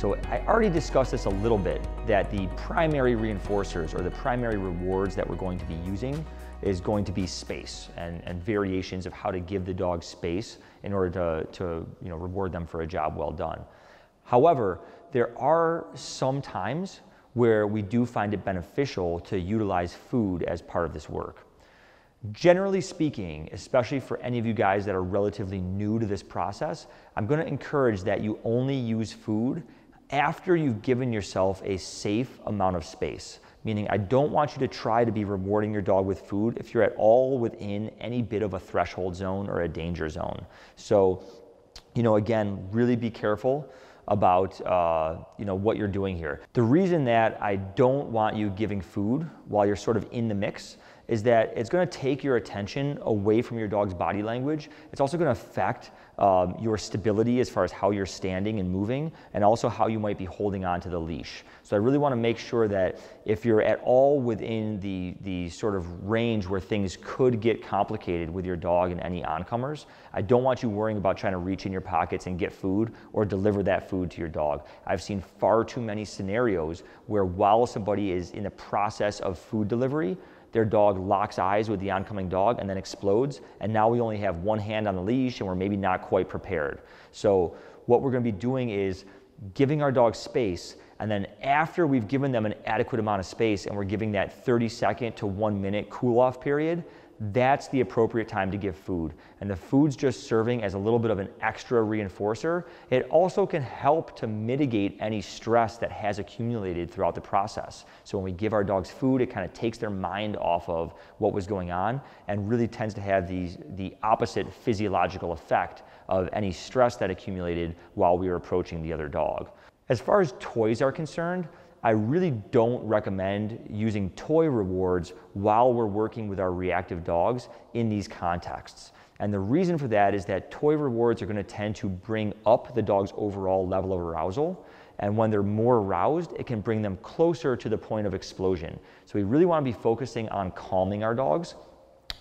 So I already discussed this a little bit, that the primary reinforcers or the primary rewards that we're going to be using is going to be space and variations of how to give the dog space in order to reward them for a job well done. However, there are some times where we do find it beneficial to utilize food as part of this work. Generally speaking, especially for any of you guys that are relatively new to this process, I'm going to encourage that you only use food after you've given yourself a safe amount of space. Meaning, I don't want you to try to be rewarding your dog with food if you're at all within any bit of a threshold zone or a danger zone. So, again, really be careful about what you're doing here. The reason that I don't want you giving food while you're sort of in the mix is that it's going to take your attention away from your dog's body language. It's also going to affect your stability as far as how you're standing and moving, and also how you might be holding on to the leash. So I really want to make sure that if you're at all within the sort of range where things could get complicated with your dog and any oncomers, I don't want you worrying about trying to reach in your pockets and get food or deliver that food to your dog. I've seen far too many scenarios where while somebody is in the process of food delivery, their dog locks eyes with the oncoming dog and then explodes, and now we only have one hand on the leash and we're maybe not quite prepared. So what we're going to be doing is giving our dog space, and then after we've given them an adequate amount of space and we're giving that 30-second to 1 minute cool-off period, that's the appropriate time to give food. And the food's just serving as a little bit of an extra reinforcer. It also can help to mitigate any stress that has accumulated throughout the process. So when we give our dogs food, it kind of takes their mind off of what was going on and really tends to have the opposite physiological effect of any stress that accumulated while we were approaching the other dog. As far as toys are concerned, I really don't recommend using toy rewards while we're working with our reactive dogs in these contexts. And the reason for that is that toy rewards are going to tend to bring up the dog's overall level of arousal. And when they're more aroused, it can bring them closer to the point of explosion. So we really want to be focusing on calming our dogs.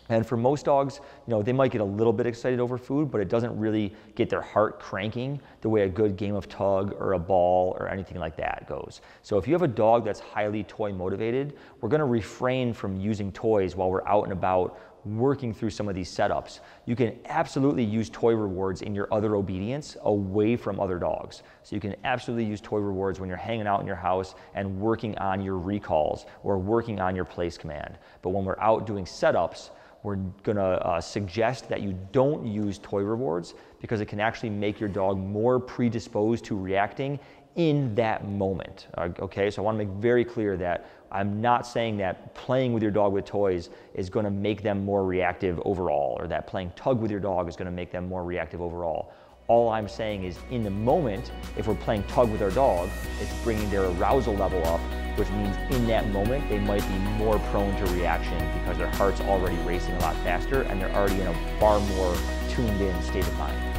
And for most dogs, they might get a little bit excited over food, but it doesn't really get their heart cranking the way a good game of tug or a ball or anything like that goes. So if you have a dog that's highly toy motivated, we're going to refrain from using toys while we're out and about working through some of these setups. You can absolutely use toy rewards in your other obedience away from other dogs. So you can absolutely use toy rewards when you're hanging out in your house and working on your recalls or working on your place command. But when we're out doing setups, we're going to suggest that you don't use toy rewards because it can actually make your dog more predisposed to reacting in that moment. Okay, so I want to make very clear that I'm not saying that playing with your dog with toys is going to make them more reactive overall, or that playing tug with your dog is going to make them more reactive overall. All I'm saying is in the moment, if we're playing tug with our dog, it's bringing their arousal level up, which means in that moment, they might be more prone to reaction because their heart's already racing a lot faster and they're already in a far more tuned in state of mind.